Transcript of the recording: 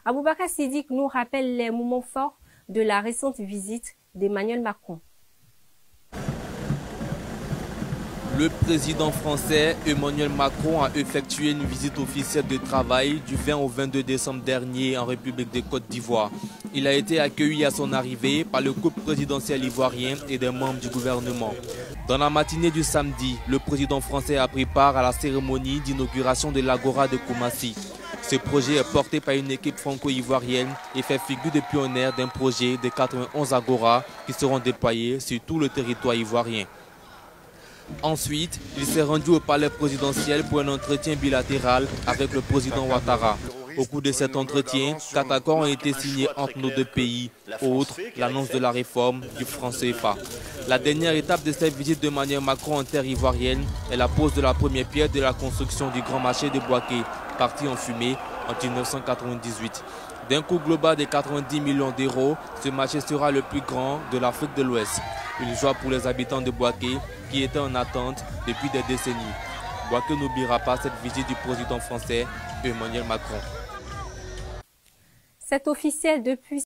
Aboubacar Siddiq nous rappelle les moments forts de la récente visite d'Emmanuel Macron. Le président français Emmanuel Macron a effectué une visite officielle de travail du 20 au 22 décembre dernier en République de Côte d'Ivoire. Il a été accueilli à son arrivée par le couple présidentiel ivoirien et des membres du gouvernement. Dans la matinée du samedi, le président français a pris part à la cérémonie d'inauguration de l'Agora de Koumassi. Ce projet est porté par une équipe franco-ivoirienne et fait figure de pionnière d'un projet de 91 Agora qui seront déployés sur tout le territoire ivoirien. Ensuite, il s'est rendu au palais présidentiel pour un entretien bilatéral avec le président Ouattara. Au cours de cet entretien, 4 accords ont été signés entre nos deux pays, outre l'annonce de la réforme du franc CFA. La dernière étape de cette visite d'Emmanuel Macron en terre ivoirienne est la pose de la première pierre de la construction du grand marché de Bouaké, parti en fumée en 1998. D'un coût global de 90 millions d'euros, ce marché sera le plus grand de l'Afrique de l'Ouest. Une joie pour les habitants de Bouaké qui étaient en attente depuis des décennies. Bouaké n'oubliera pas cette visite du président français Emmanuel Macron. C'est officiel depuis